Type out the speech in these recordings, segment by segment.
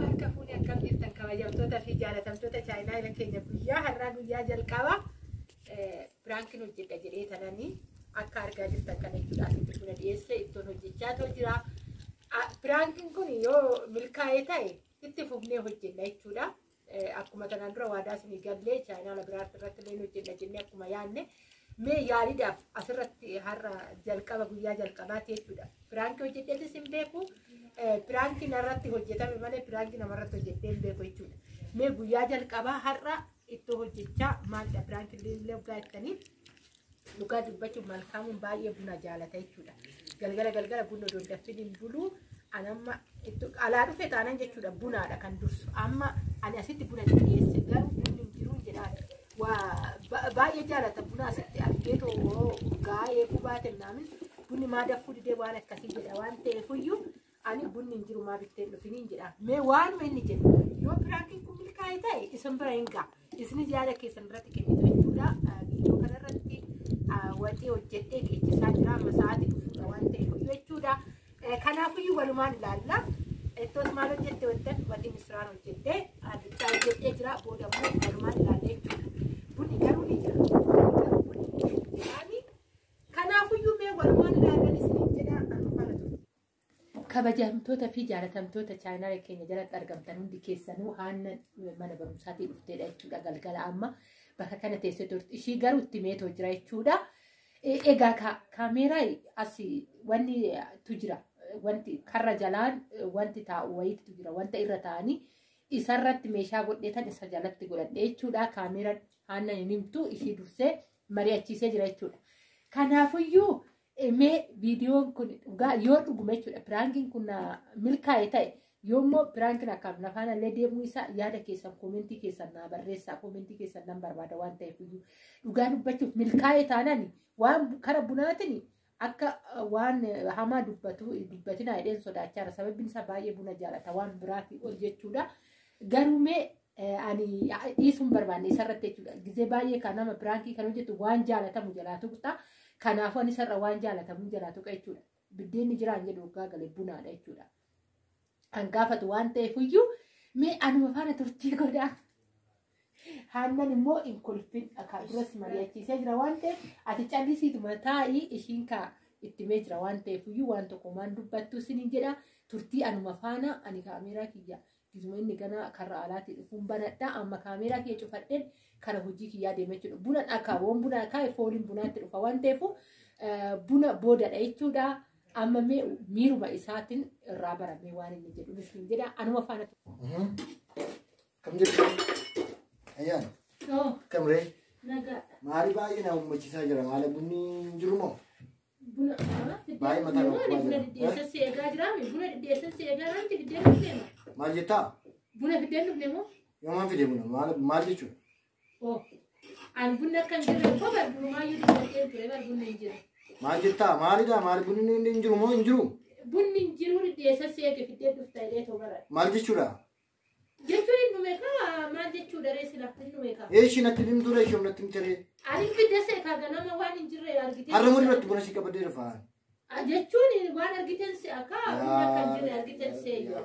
harka fuuni akkam jirtan kabajamtoota fi jaalatamtoota chaayinaa ila keenya guyyaa har'aa guyyaa jalqabaa piraankiin hojjedha jedhee tananii akka argaa jirtan kana jechuudhaaf itti buna dhiyeesse ittoon hojjechaa jira. Piraankiin kun yoo milkaa'ee ta'e itti fufnee hojjenna jechuudha. Akkuma tanaan dura waadaa isinii gallee chaayinaa biraatti irratti illee hojjenna jennee akkuma yaadne mee yaaliidhaaf asirratti har'a jalqaba guyyaa jalqabaati jechuudha. Piraankii hojjedheetis hin beeku. Piraankiin irratti hojjetame malee piraankiin namarratti hojjettee hin beeku jechuudha. Mee guyyaa jalqabaa har'a ittoo hojjechaa maalidha piraankiin illee dhugaa jettanii dhugaa dubbachuun malkaamuun baay'ee buna jaalata jechuudha. Galgala buna dondaffiin hin buluu anamma alaa dhufe taanan jechuudha bunaadha kan dursu amma ani asitti buna dhiyeesse garuu bunni hin jiru jedhaa baay'ee jaalata buna asitti argeetoo gaa'ee kubaate naamin bunni maa daffuu didee waan akkasii jedha waan ta'eefuyyuu ani bunni hin jiru maa bitteen dhufiniin jedha mee waanuma inni jedhu yoo piraankiin kun milkaa'ee ta'e isin bira hin ga'a isinis yaada keessan irratti kennitu jechuudha viidiyoo kanarratti waxii hojjedhee geechisaa jira amma sa'aatii dhufuudha waan ta'eefuyyuu jechuudha kanaafuyyuu walumaan ilaalla ittoos maal hojjette wantan waxii misiraan hojjedhee addichaa hojjedhee jira booda immoo walumaan ilaalla jechuudha bunni garuu ni jira kanaafuyyuu mee walumaan ilaallan isiniin jedha kabajamtoota fi jaalatamtoota chaayinaa keenya jalatti argamtan hundi keessanuu haanna mana barumsaatii dhufteedha jechuudha galgala amma bakka kana teessee turte ishii garuu itti meetoo jira jechuudha. Egaa kaameeraa as wanti tu jira wanti karra jalaan wanti taa'u wayiitu jira wanta irra taa'anii isarratti meeshaa godheetan isa jalatti godhadhe jechuudha. Kaameeraan haanna hin himtu ishii dursee mari'achiisee jira jechuudha. Kanaafuyyuu mee viidiyoon kun dhugaa yoo dhuguma jechuudha piraankiin kun milkaa'e ta'e yoommoo piraankiin akkaan nafaan illee deemuu isaa yaada keessan koomentii keessan naa barreessaa koomentii keessan nan barbaada waan ta'eefiyyuu dhugaa dubbachuuf milkaa'e taanani waan kara bunaatiin akka waan hamaa dubbatina jedheen sodaachaara sababbiin isaa baay'ee buna jaalata waan biraatii ol jechuudha garuu mee ani dhiisuun barbaanne isarratti jechuudha gizee baay'ee kan nama piraankii kan hojjetu waan jaalatamu jalaatu kutaa kanaafuu ani isarra waan jaalatamu jalaatu jechuudha biddeenni jiraan jedhu waggaa galee bunaadha jechuudha hangaafatu waan ta'eefiyyuu mee anuma faana turtii godhaa haannan immoo hin kolfin akka duras mari'achiisee jira waan ta'eef ati callisiituma taa'ii ishiin kaa itti mee jira waan ta'eefiyyuu waan tokko maan dubbattu isiniin jedha turtii anuma faana ani kaameeraa kiyya gizuma inni gana karra alaatii dhufuun banadha amma kaameeraa kiyya cufadheen kara hojii kiyyaa deemee jechuudha buna dhakaa woon buna dhakaa fooliin bunaatti dhufa waan ta'eefu buna boodadha jechuudha amma mee miiruma isaatiin irraa baramee waan inni jedhu isiniin jedha anuma faana kam jirtu ayyaan kamree maali baay'ee na ummachiisaa jira maala bunni jiru moo buna baay'ee mataa buna dhidheessa seegaa jiraami buna dhidheessa seegaa wanti fiddeen dhufneema maal jettaa buna fiddeen dhufneemo yoomaan fide buna maal jechuudha an bunna kan jirre ko bar bunumaayyuu dhidheessee ture bar bunni hin jiru maal jettaa maalidha maali bunni hin jiru moo hin jiru bunni hin jiru dhidheessa seege fiddeen dhufta jedhee too bara maal jechuudha jechuun hin dhumeekaa maal jechuudha reessi lafti hin dhumeekaa ishii natti himtuudha ishee natti himtere ani fidde seekaa ganama waan hin jirre argitee har'a mudirratti buna si qabadee dhufaan jechuun waan argiten si akka bunna kan jirre argiten seeyyoo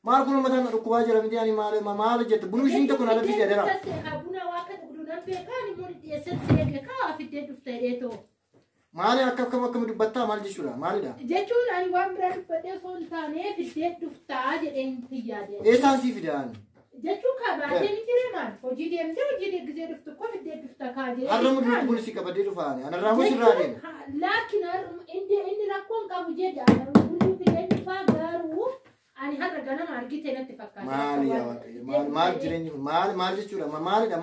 maal kun mataan dhukkubaa jira miti ani maal jette bunu ishiin tokko na laffisee dheeraa buna waa kan dhugdu nan beekaa ni mun dhiyeessan seege kaa fiddee dhufta jedhee too maali akkam dubbattaa maal jechuudha maalidha jechuun ani waan biraa dubbadhee osoo hin taane fiddee dhuftaa jedheen fiyyaadee eessaan sii fidaan jechuun kaa baatee ni jiree maal hojii deemtee hojii deeggisee dhuftu ko fiddee dhufta kaa jedhee har'a mudirratti buna si qabadee dhufaani anarraa moo sirraa deema laakiin inni rakkoon qabu jedha bunni fiddee dhufaa garuu ani har'a ganama argitee natti fakkaata maal jireenya maal jechuudha maalidha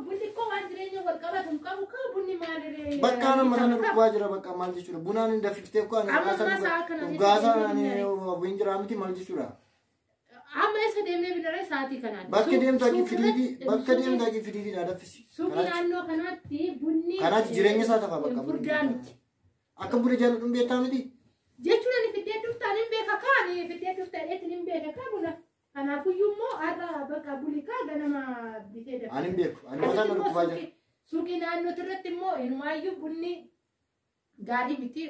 bunni ko waan jireenya wal qabatu qabu kaa bunni maaliree bakka nama sana dhukkubaa jira bakka maal jechuudha bunaan hin dafiftee ko ani dhugaasaa ani win jira miti maal jechuudha amma isa deemnee binaree sa'aatii kanaan bakka deemtu haqii fidiifi dha daffisi suuqii naannoo kanaatti bunni kanaatti jireenya isaa tafa bakka furdaa miti akka buna jaalladhu hin beektaa miti jechuun ani fiddee dhuftaan hin beeka kaa ani fiddee dhuftaan eetin hin beeka kaa buna kanaafuyyuu immoo har'a bakka bulikaa ganama bitee dafa ani hin beeku ani mataan dhukkubaa jira suuqii naannootti irratti immoo inumaayyuu bunni gaarii miti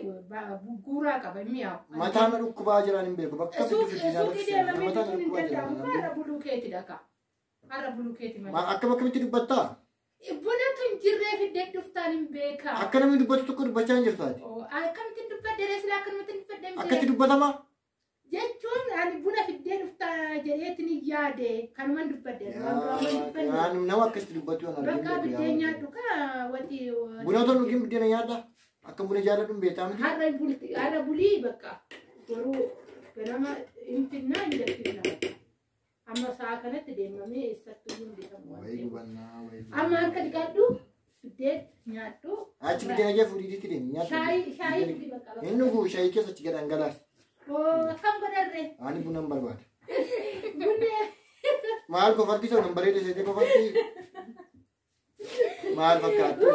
guuraa qaba mi'aawu. Mataan dhukkubaa jiran hin beeku bakka suuqii deemamee bituun hin danda'amu har'a buluu keeti dhaqa. Har'a buluu keeti malee. Akka bakkamitti dubbattaa? Buna tun jirree fiddee dhuftaan hin beeka. Akka namni dubbatu tokko dubbachaa hin jirtu ati. Akkamitti dubbadde silaa akkanumatti dubbadde. Akkatti dubbatama? Jechuun ani buna fiddee dhuftaa jedheetiin hin yaade kanumaan dubbadde. Nama akkasitti dubbatu yoo bakka biddeen nyaadhu kaa wati. Buna otoo dhugeen biddeena nyaadha. Akka buna jaalladhu hin beektaa miti. Har'a bulii bakka garuu ganama hin finnaa hin jalfinna. Amma sa'a kanatti deemamee eessattuu hin bitamu. Amma harka dhiqadhu biddeen nyaadhu. Achi biddeena jee fuudhiitti deemi nyaadhu. Shaayii fudhi bakka. Inni dhuguu shaayii keessatti gadhaan galaas. Kam godharree? Ani buna hin barbaadu. Bunni. Maal kofalti ta'u nan bareede seetee kofalti. Maal fakkaattu?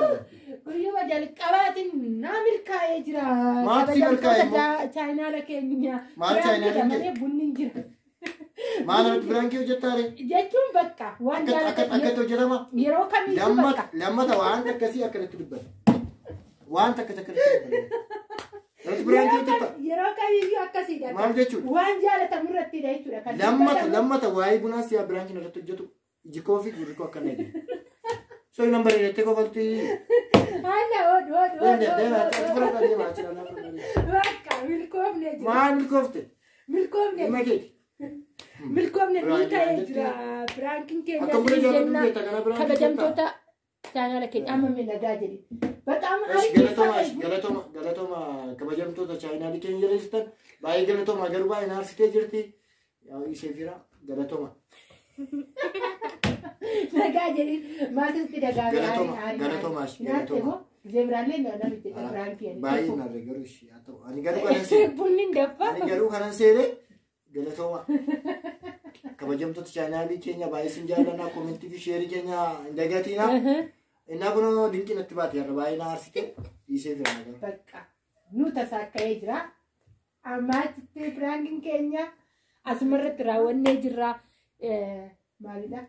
Guyyuma jalqabaatiin naa milkaa'ee jira. Maaltu milkaa'ee? Chaayinaala keenya. Maal chaayinaala malee bunni hin jira. Maal biraan kee hojjettaare? Jechuun bakka waan jaallatanii akkatti hojjetama? Yeroo kamiyyuu bakka. Lammata waan akkasii akkanatti dubbata. Waan akkasii akkanatti dubbata. Yeroo kamiyyuu akkasiidha. Maal jechuudha? Waan jaalatamu irrattidha jechuudha. Lammata waa'ee bunaa siyaa biraan kee irratti hojjetu jikoo fi gurrikoo akkana eegale. So yung number ini teko falti. Hala, od. Bakka milkoofne jira. Maal milkoofte? Milkoofne. Makeeti. Milkoofne milkaa'ee jira. Biraankiin keenya jenna. Kabajamtoota chaanaala keenya amma miidhagaa jedhi. Bataama galatooma kabajamtoota chaanaala keenya jedhanisan baay'ee galatooma garuu baay'ee naarsitee jirti. Yaa ishee fira galatooma. Nagaa jedhi maaltu dagaa galatoomaas zebraalee namitti biraankiin baay'ee narree garuu ishee haa ta'u ani garuu kanan seene bunnin daffa ani garuu kanan seene galatooma kabajamtoota chaanaalii keenya baay'ee sin jaalladha koomentii fi sheerii keenya hin dagatiina innaa kunoo dinqii natti baate har'a baay'ee na aarsite dhiisee fira nagaa bakka nu tasaaka'ee jira ammaatti biraankiin keenya asumarratti raawwannee jirra maalidha.